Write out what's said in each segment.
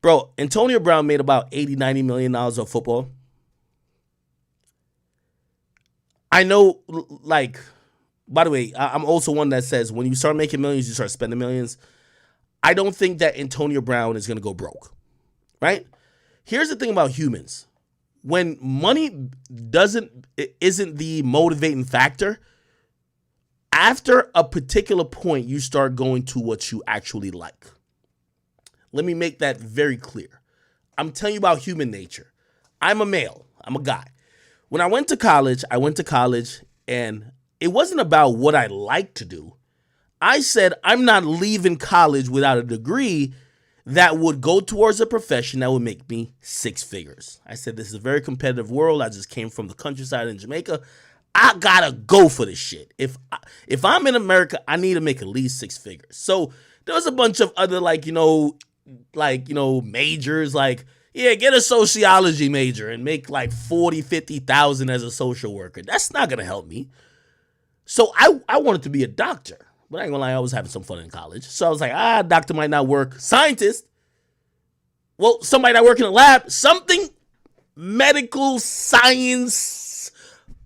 Bro, Antonio Brown made about 80, $90 million of football. I know, like, by the way, I'm also one that says when you start making millions, you start spending millions. I don't think that Antonio Brown is going to go broke, right? Here's the thing about humans. When money isn't the motivating factor, after a particular point, you start going to what you actually like. Let me make that very clear. I'm telling you about human nature. I'm a male. I'm a guy. When I went to college, and it wasn't about what I like to do. I said, I'm not leaving college without a degree that would go towards a profession that would make me six figures. I said, this is a very competitive world. I just came from the countryside in Jamaica. I gotta go for this shit. If I'm in America, I need to make at least six figures. So there was a bunch of other majors, like, yeah, get a sociology major and make like 40, 50,000 as a social worker. That's not gonna help me. So I wanted to be a doctor. But I ain't gonna lie, I was having some fun in college. So I was like, doctor might not work. Scientist, well, somebody that work in a lab, something medical, science,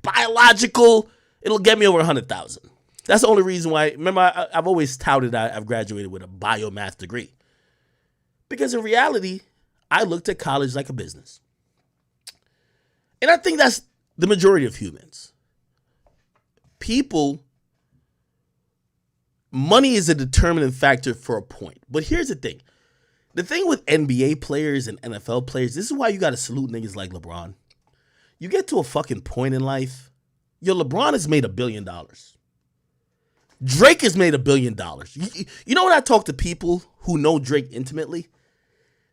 biological, it'll get me over 100,000. That's the only reason why. Remember, I've always touted I've graduated with a biomath degree. Because in reality, I looked at college like a business. And I think that's the majority of humans. Money is a determining factor for a point. But here's the thing. The thing with NBA players and NFL players, this is why you got to salute niggas like LeBron. You get to a fucking point in life. Yo, LeBron has made $1 billion. Drake has made $1 billion. You know when I talk to people who know Drake intimately?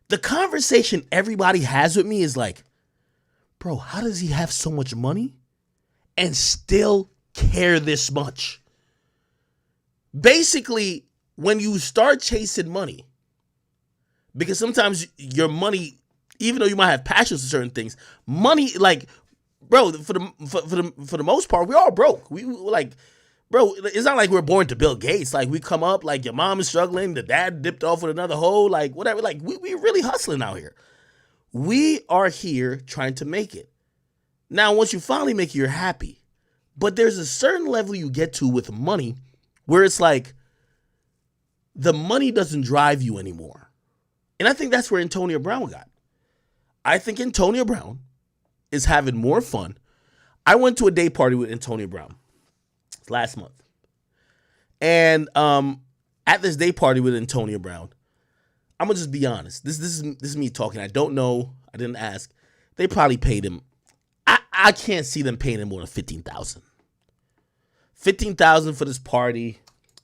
The conversation everybody has with me is like, bro, how does he have so much money and still care this much? Basically, when you start chasing money, because sometimes your money, even though you might have passions for certain things, money, like, bro, for the most part, we all broke. We like, bro, it's not like we're born to Bill Gates. Like, we come up, like, your mom is struggling, the dad dipped off with another hoe, like, whatever. Like, we really hustling out here. We are here trying to make it. Now, once you finally make it, you're happy. But there's a certain level you get to with money where it's like the money doesn't drive you anymore. And I think that's where Antonio Brown got. I think Antonio Brown is having more fun. I went to a day party with Antonio Brown last month. And at this day party with Antonio Brown, I'm going to just be honest. This is me talking. I don't know. I didn't ask. They probably paid him. I can't see them paying him more than $15,000. $15,000 for this party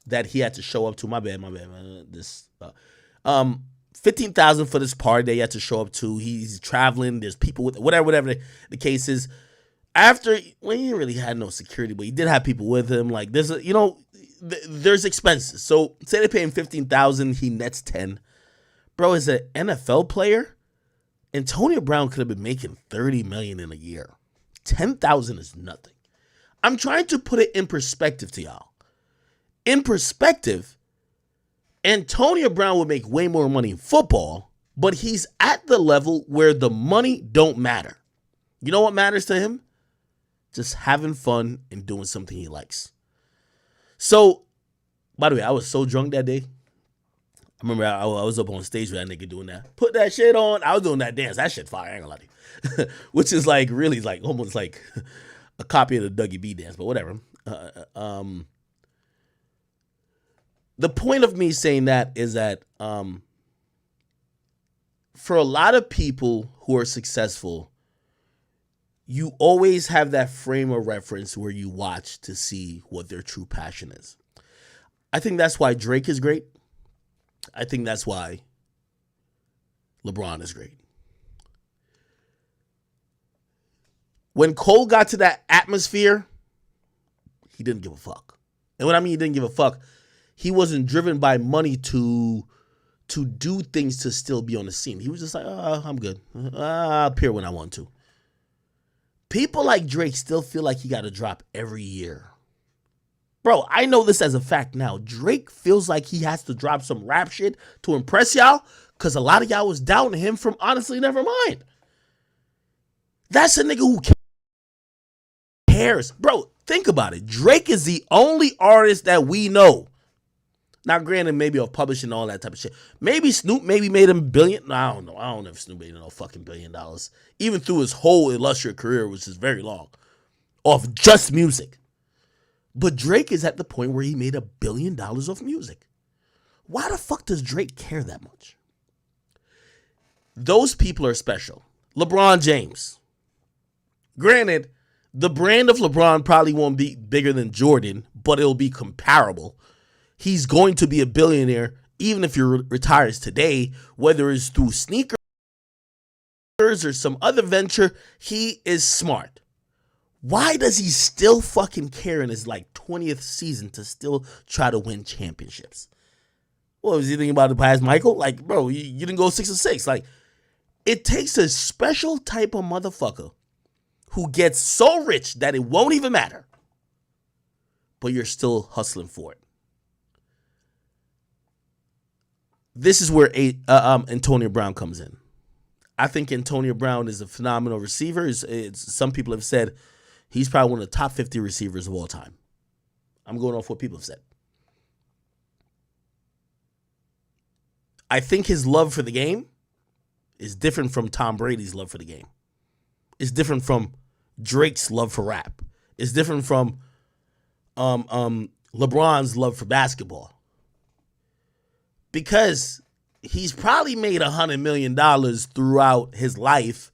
that he had to show up to. My bad, man. $15,000 for this party that he had to show up to. He's traveling. There's people with whatever the case is. After, well, he really had no security, but he did have people with him. Like, there's expenses. So say they pay him $15,000, he nets 10. Bro, as an NFL player, Antonio Brown could have been making $30 million in a year. 10,000 is nothing. I'm trying to put it in perspective to y'all. In perspective, Antonio Brown would make way more money in football, but he's at the level where the money don't matter. You know what matters to him? Just having fun and doing something he likes. So, by the way, I was so drunk that day. I remember I was up on stage with that nigga doing that. Put that shit on. I was doing that dance. That shit fire. I ain't gonna lie to you. Which is like really like almost like a copy of the Dougie B dance, but whatever. The point of me saying that is that for a lot of people who are successful, you always have that frame of reference where you watch to see what their true passion is. I think that's why Drake is great. I think that's why LeBron is great. When Cole got to that atmosphere, he didn't give a fuck. And when I mean he didn't give a fuck, he wasn't driven by money to do things to still be on the scene. He was just like, I'm good. I'll appear when I want to. People like Drake still feel like he got to drop every year. Bro, I know this as a fact now. Drake feels like he has to drop some rap shit to impress y'all Because a lot of y'all was doubting him from honestly never mind. That's a nigga who cares. Bro, think about it. Drake is the only artist that we know. Now, granted, maybe of publishing all that type of shit. Maybe Snoop maybe made him $1 billion. No, I don't know. I don't know if Snoop made no fucking $1 billion. Even through his whole illustrious career, which is very long, off just music. But Drake is at the point where he made $1 billion off music. Why the fuck does Drake care that much? Those people are special. LeBron James. Granted, the brand of LeBron probably won't be bigger than Jordan, but it'll be comparable. He's going to be a billionaire even if he retires today, whether it's through sneakers or some other venture. He is smart. Why does he still fucking care in his like 20th season to still try to win championships? What was he thinking about the past, Michael? Like, bro, you didn't go 6-6. Like, it takes a special type of motherfucker who gets so rich that it won't even matter, but you're still hustling for it. This is where Antonio Brown comes in. I think Antonio Brown is a phenomenal receiver. Some people have said he's probably one of the top 50 receivers of all time. I'm going off what people have said. I think his love for the game is different from Tom Brady's love for the game. It's different from Drake's love for rap. It's different from LeBron's love for basketball. Because he's probably made $100 million throughout his life.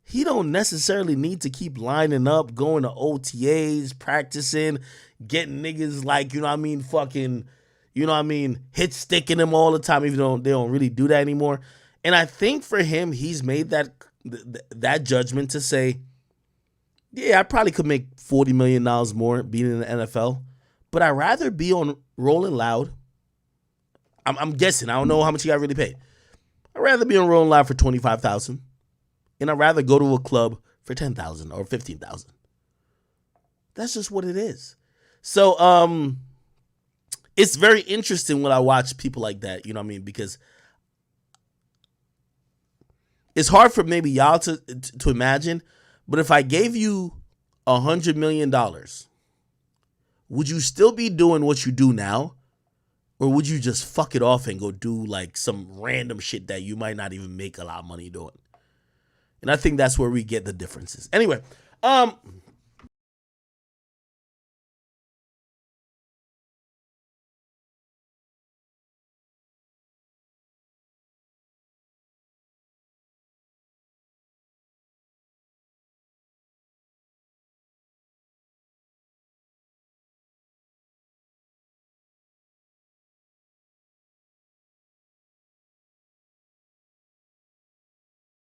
He don't necessarily need to keep lining up, going to OTAs, practicing, getting niggas like, you know what I mean, fucking, you know what I mean, hit sticking them all the time, even though they don't really do that anymore. And I think for him, he's made that judgment to say, yeah, I probably could make $40 million more being in the NFL, but I'd rather be on Rolling Loud. I'm guessing. I don't know how much he got really paid. I'd rather be on Rolling Loud for $25,000, and I'd rather go to a club for $10,000 or $15,000. That's just what it is. So, it's very interesting when I watch people like that. You know what I mean? Because it's hard for maybe y'all to imagine. But if I gave you $100 million, would you still be doing what you do now? Or would you just fuck it off and go do like some random shit that you might not even make a lot of money doing? And I think that's where we get the differences. Anyway,